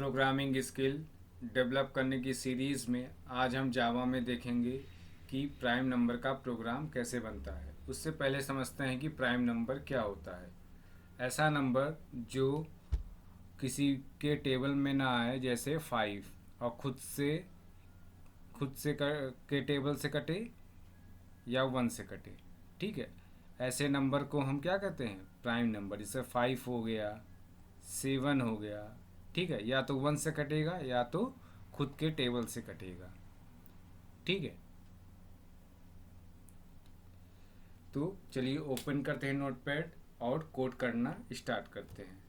Programming skill develop करने की series में आज हम जावा में देखेंगे कि प्राइम नंबर का प्रोग्राम कैसे बनता है। उससे पहले समझते हैं कि प्राइम नंबर क्या होता है। ऐसा नंबर जो किसी के टेबल में ना आए, जैसे 5, और के टेबल से कटे या 1 से कटे। ठीक है, ऐसे नंबर को हम क्या कहते हैं? Prime number. जैसे 5 हो गया, 7 हो गया। ठीक है, या तो 1 से कटेगा या तो खुद के टेबल से कटेगा। ठीक है, तो चलिए ओपन करते हैं नोटपैड और कोड करना स्टार्ट करते हैं।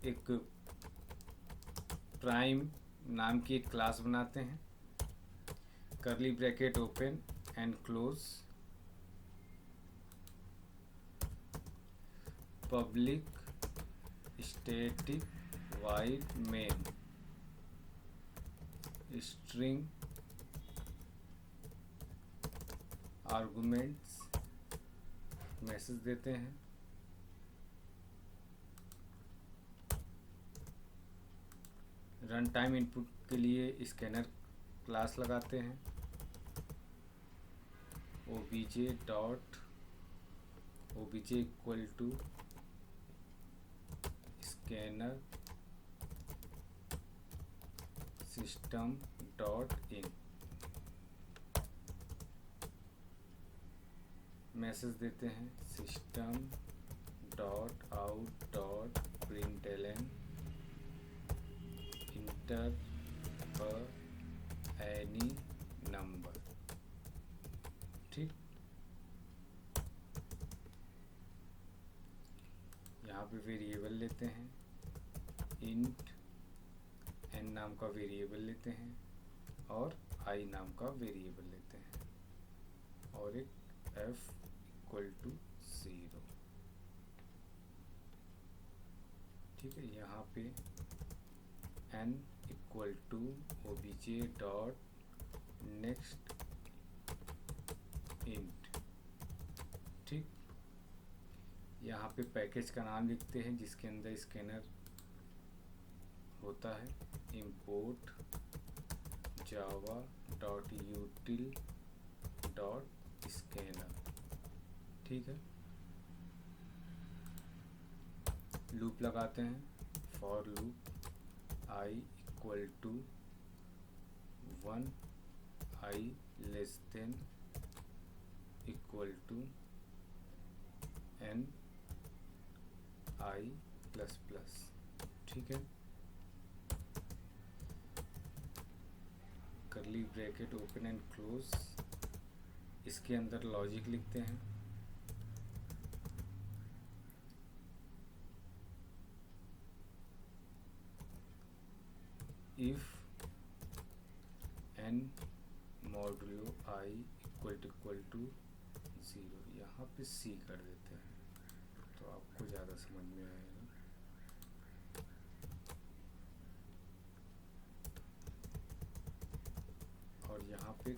एक प्राइम नाम की एक क्लास बनाते हैं। Curly bracket open and close, public static wide main string arguments message देते हैं। रन टाइम इनपुट के लिए स्कैनर क्लास लगाते हैं। obj dot obj equal to scanner system dot in message देते हैं system dot out dot println enter any number. ठीक, यहाँ पे वेरिएबल लेते हैं, इंट एन नाम का वेरिएबल लेते हैं और आई नाम का वेरिएबल लेते हैं और एक f इक्वल टू 0। ठीक है, यहाँ पे n equal to obj dot next int. ठीक, यहाँ पे पैकेज का नाम लिखते हैं जिसके अंदर स्कैनर होता है। import java dot util dot scanner. ठीक है, लूप लगाते हैं, for loop i equal to 1, i less than equal to n i plus plus. ठीक है, curly bracket open and close, इसके अंदर लॉजिक लिखते हैं। If n modulo i equal to 0, यहाँ पे c कर देते हैं तो आपको ज़्यादा समझ में आएगा। और यहाँ पे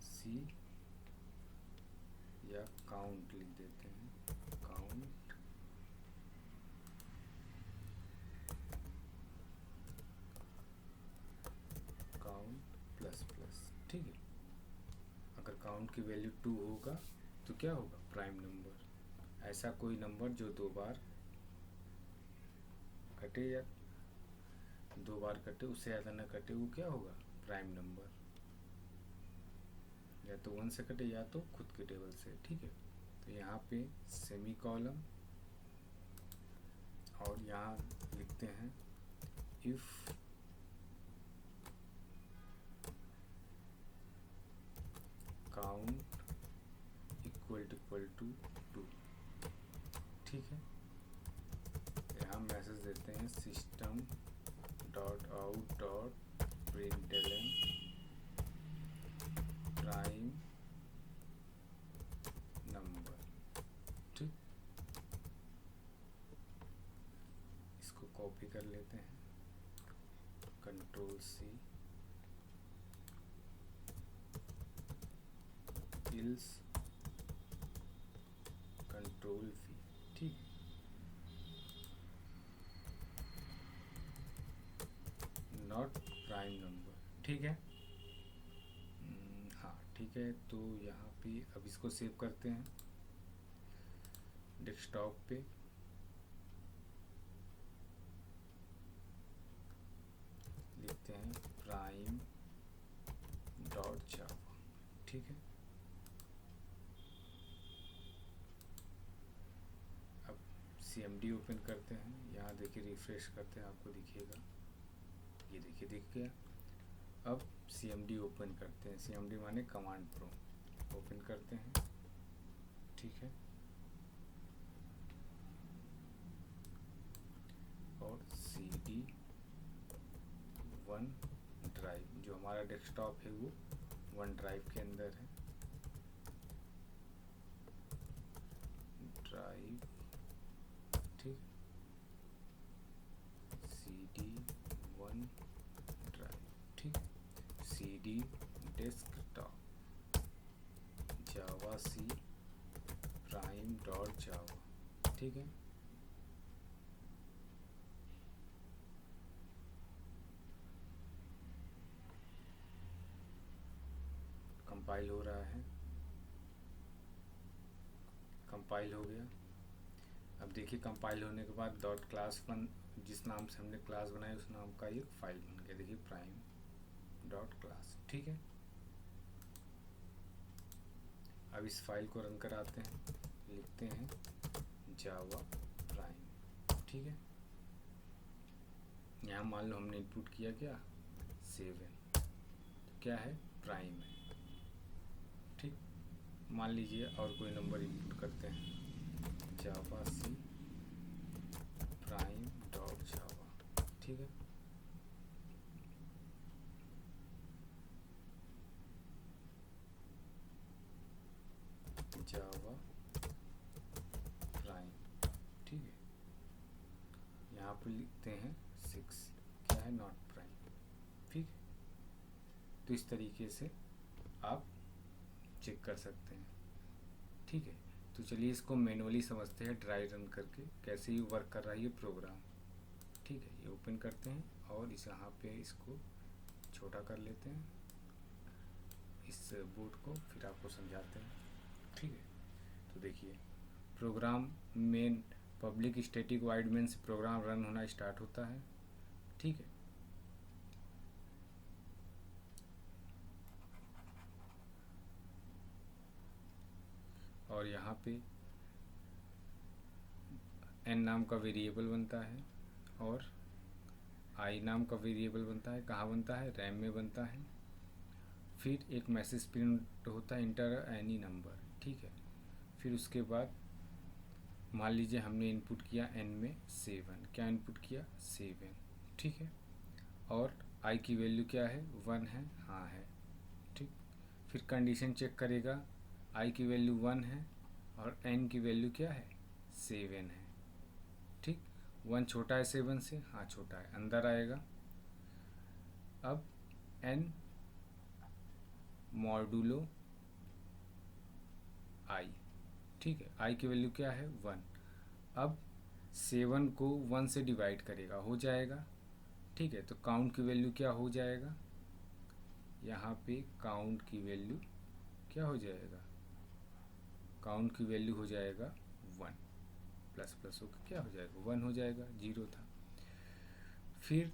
c या काउंट लिख देते हैं, काउंट प्लस प्लस। ठीक है, अगर काउंट की वैल्यू 2 होगा तो क्या होगा? Prime number. ऐसा कोई नंबर जो 2 बार कटे या 2 बार कटे, उससे ज़्यादा न कटे, वो क्या होगा? Prime number. या तो 1 से कटे या तो खुद के टेबल से। ठीक है, तो यहाँ पे सेमी कॉलम और यहाँ लिखते हैं इफ काउंट इक्वल टू 2। ठीक है, यहाँ मैसेज देते हैं system dot out dot println prime number. ठीक, इसको कॉपी कर लेते हैं, control C else control V, ठीक। नॉट प्राइम नंबर, ठीक है। हाँ ठीक है, तो यहाँ पे अब इसको सेव करते हैं डेस्कटॉप पे। लिखते हैं प्राइम डॉट जावा, ठीक है। अब CMD ओपन करते हैं, यहाँ देखिए रिफ्रेश करते हैं, आपको दिखेगा, ये देखिए दिख गया। अब CMD ओपन करते हैं, CMD माने कमांड प्रो, ओपन करते हैं, ठीक है। और CD वन ड्राइव, जो हमारा डेस्कटॉप है वो वन ड्राइव के अंदर है, ड्राइव, ठीक। CD वन ड्राइव, ठीक। CD डेस्कटॉप जावा सी प्राइम डॉट जावा, ठीक है। कंपाइल हो रहा है, कंपाइल हो गया। अब देखिए कंपाइल होने के बाद डॉट क्लास वन, जिस नाम से हमने क्लास बनाई उस नाम का एक फाइल बन गया, देखिए प्राइम डॉट क्लास, ठीक है। अब इस फाइल को रन कराते हैं, लिखते हैं जावा प्राइम, ठीक है। यहाँ मान लो हमने इनपुट किया क्या 7, तो क्या है प्राइम है, ठीक। मान लीजिए और कोई नंबर इनपुट करते हैं, जावा सी प्राइम डॉट जावा, ठीक है। जावा प्राइम, ठीक है। यहाँ पर लिखते हैं 6, क्या है नॉट प्राइम, ठीक है। तो इस तरीके से आप चेक कर सकते हैं, ठीक है। तो चलिए इसको मैनुअली समझते हैं ड्राई रन करके कैसे ये वर्क कर रहा है ये प्रोग्राम, ठीक है। ये ओपन करते हैं और इस यहाँ पे इसको छोटा कर लेते हैं, इस बोर्ड को, फिर आपको समझाते हैं, ठीक है। तो देखिए programme main public static wide main से प्रोग्राम रन होना स्टार्ट होता है, ठीक है। और यहाँ पे n नाम का वेरिएबल बनता है और i नाम का वेरिएबल बनता है, कहाँ बनता है रैम में बनता है। फिर एक मैसेज प्रिंट होता है इंटर एनी नंबर, ठीक है। फिर उसके बाद मान लीजिए हमने इनपुट किया n में 7, क्या इनपुट किया 7, ठीक है। और i की वैल्यू क्या है 1 है, हाँ है, ठीक। फिर कंडीशन चेक करेगा, i की वैल्यू 1 है और n की वैल्यू क्या है 7 है, ठीक। 1 छोटा है 7 से, हाँ छोटा है, अंदर आएगा। अब n मॉडुलो i, ठीक है। i की वैल्यू क्या है 1। अब 7 को 1 से डिवाइड करेगा, हो जाएगा, ठीक है। तो काउंट की वैल्यू क्या हो जाएगा, यहाँ पे काउंट की वैल्यू क्या हो जाएगा, काउंट की वैल्यू हो जाएगा 1, प्लस प्लस होकर क्या हो जाएगा 1 हो जाएगा, 0 था। फिर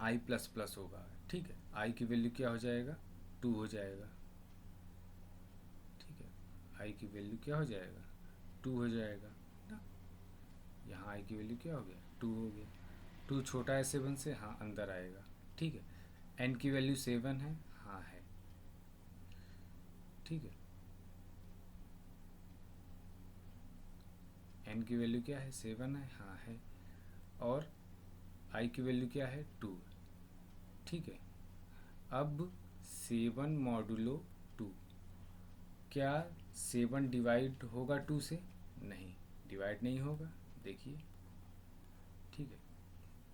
i प्लस प्लस होगा, ठीक है। i की वैल्यू क्या हो जाएगा 2 हो जाएगा, ठीक है। i की वैल्यू क्या हो जाएगा 2 हो जाएगा ना। यहाँ i की वैल्यू क्या हो गया 2 हो गया। 2 छोटा है 7 से, हाँ अंदर आएगा, ठीक है। n की वैल्यू 7 है, हाँ है, ठीक है। n की वैल्यू क्या है 7 है, हाँ है। और i की वैल्यू क्या है 2, ठीक है। अब 7 मॉडुलो 2, क्या 7 डिवाइड होगा 2 से, नहीं डिवाइड नहीं होगा, देखिए, ठीक है।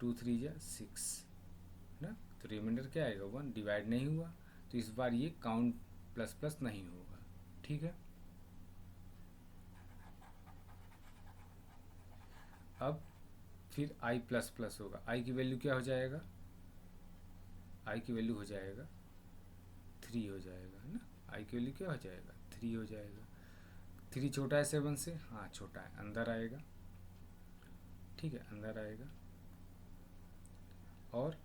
2 3 जा 6 ना, तो रिमाइंडर क्या आएगा 1, डिवाइड नहीं हुआ, तो इस बार ये काउंट प्लस प्लस नहीं होगा। ठीक है, अब फिर i प्लस प्लस होगा, i की वैल्यू क्या हो जाएगा, i की वैल्यू हो जाएगा 3 हो जाएगा, है ना, i की वैल्यू क्या हो जाएगा 3 हो जाएगा। 3 छोटा है 7 से, हाँ छोटा है, अंदर आएगा। ठीक है, अंदर आएगा और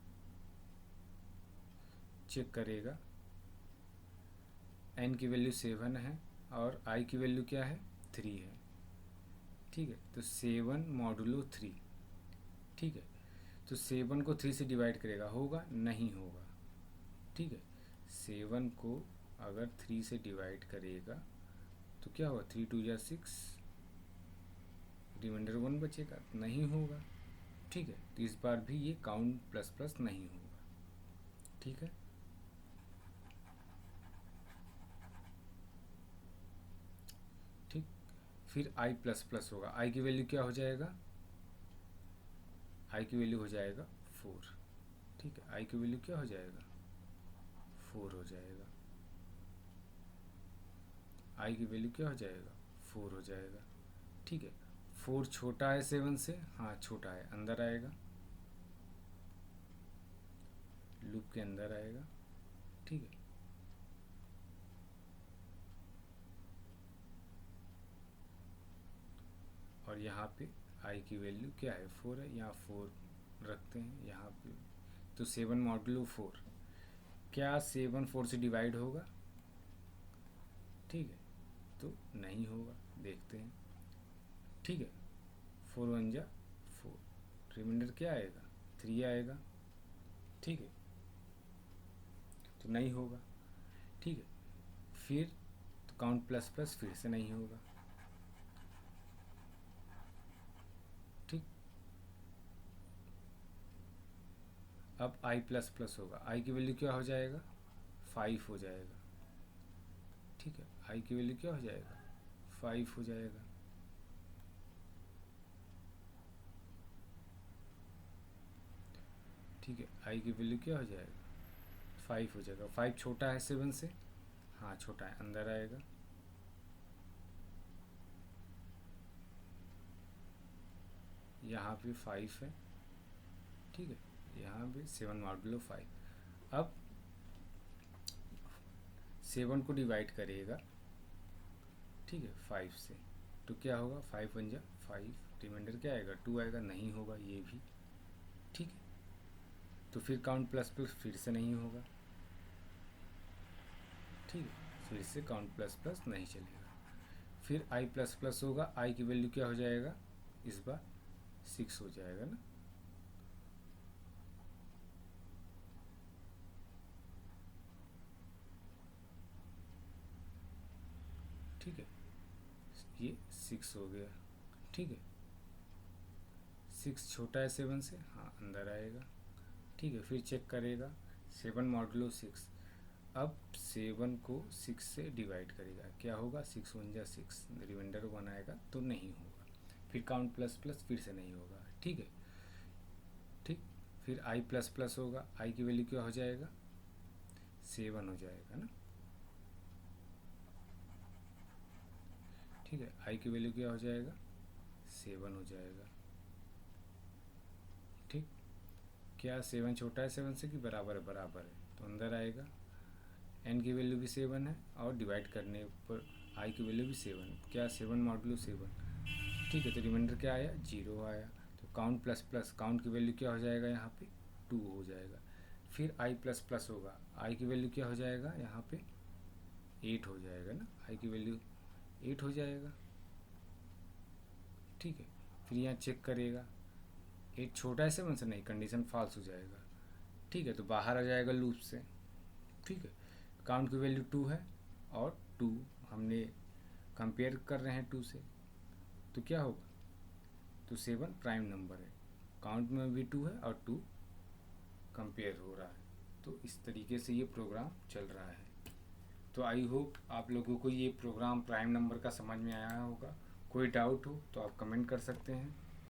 चेक करेगा, n की वैल्यू 7 है और i की वैल्यू क्या है 3 है। ठीक है, तो 7 मॉडुलो 3। ठीक है, तो 7 को 3 से डिवाइड करेगा, होगा नहीं होगा। ठीक है, 7 को अगर 3 से डिवाइड करेगा तो क्या होगा, 3 2 जा 6, रिमाइंडर 1 बचेगा, नहीं होगा। ठीक है, तो इस बार भी ये काउंट प्लस प्लस नहीं होगा। ठीक है, ठीक, फिर i प्लस प्लस होगा, i की वैल्यू क्या हो जाएगा, i की वैल्यू हो जाएगा 4। ठीक है, i की वैल्यू क्या हो जाएगा 4 हो जाएगा, i की वैल्यू क्या हो जाएगा 4 हो जाएगा। ठीक है, 4 छोटा है 7 से, हाँ छोटा है, अंदर आएगा, लूप के अंदर आएगा। ठीक है, और यहाँ पे i की वैल्यू क्या है 4 है, यहाँ 4 रखते हैं यहाँ पे, तो 7 मॉडुलो 4, क्या 7 4 से डिवाइड होगा। ठीक है, तो नहीं होगा, देखते हैं। ठीक है, 4 1 जा 4, रिमाइंडर क्या आएगा 3 आएगा। ठीक है, तो नहीं होगा। ठीक है, फिर तो काउंट प्लस प्लस फिर से नहीं होगा। ठीक, अब i प्लस प्लस होगा, i की वैल्यू क्या हो जाएगा 5 हो जाएगा। ठीक है, i की वैल्यू क्या हो जाएगा 5 हो जाएगा। ठीक है, i की वैल्यू क्या हो जाएगा 5 हो जाएगा। 5 छोटा है 7 से, हाँ छोटा है, अंदर आएगा। यहाँ पे 5 है। ठीक है, यहाँ पे 7 मॉडुलो 5। अब 7 को डिवाइड करेगा, ठीक है 5 से, तो क्या होगा 5 1 जा 5, रिमाइंडर क्या आएगा 2 आएगा, नहीं होगा ये भी। ठीक है, तो फिर काउंट प्लस प्लस फिर से नहीं होगा। ठीक है, फिर से काउंट प्लस प्लस नहीं चलेगा। फिर i प्लस प्लस होगा, i की वैल्यू क्या हो जाएगा इस बार 6 हो जाएगा ना। ठीक है, ये 6 हो गया। ठीक है, 6 छोटा है 7 से, हाँ अंदर आएगा। ठीक है, फिर चेक करेगा 7 मॉडुलो 6, अब 7 को 6 से डिवाइड करेगा, क्या होगा 6 1 जा 6, रिमाइंडर 1 आएगा, तो नहीं होगा। फिर काउंट प्लस प्लस फिर से नहीं होगा। ठीक है, ठीक, फिर i प्लस प्लस होगा, i की वैल्यू क्या हो जाएगा 7 हो जाएगा ना। ठीक है, i की वैल्यू क्या हो जाएगा 7 हो जाएगा। ठीक, क्या 7 छोटा है 7 से कि बराबर है, बराबर है, तो अंदर आएगा। n की वैल्यू भी 7 है और डिवाइड करने पर i की वैल्यू भी 7, क्या 7 मॉडुलो 7। ठीक है, तो रिमाइंडर क्या आया 0 आया, तो काउंट प्लस प्लस, काउंट की वैल्यू क्या हो जाएगा यहाँ पे 2 हो जाएगा। फिर i प्लस प्लस होगा, i की वैल्यू क्या हो जाएगा यहाँ पे 8 हो जाएगा ना, i की वैल्यू 8 हो जाएगा। ठीक है, फिर यहाँ चेक करेगा 8 छोटा है 7 से, नहीं, कंडीशन फॉल्स हो जाएगा। ठीक है, तो बाहर आ जाएगा लूप से। ठीक है, काउंट की वैल्यू 2 है और 2 हमने कंपेयर कर रहे हैं 2 से, तो क्या होगा, तो 7 प्राइम नंबर है, काउंट में भी 2 है और 2 कंपेयर हो रहा है। तो इस तरीके से ये प्रोग्राम चल रहा है। तो आई होप आप लोगों को ये प्रोग्राम प्राइम नंबर का समझ में आया होगा। कोई डाउट हो तो आप कमेंट कर सकते हैं।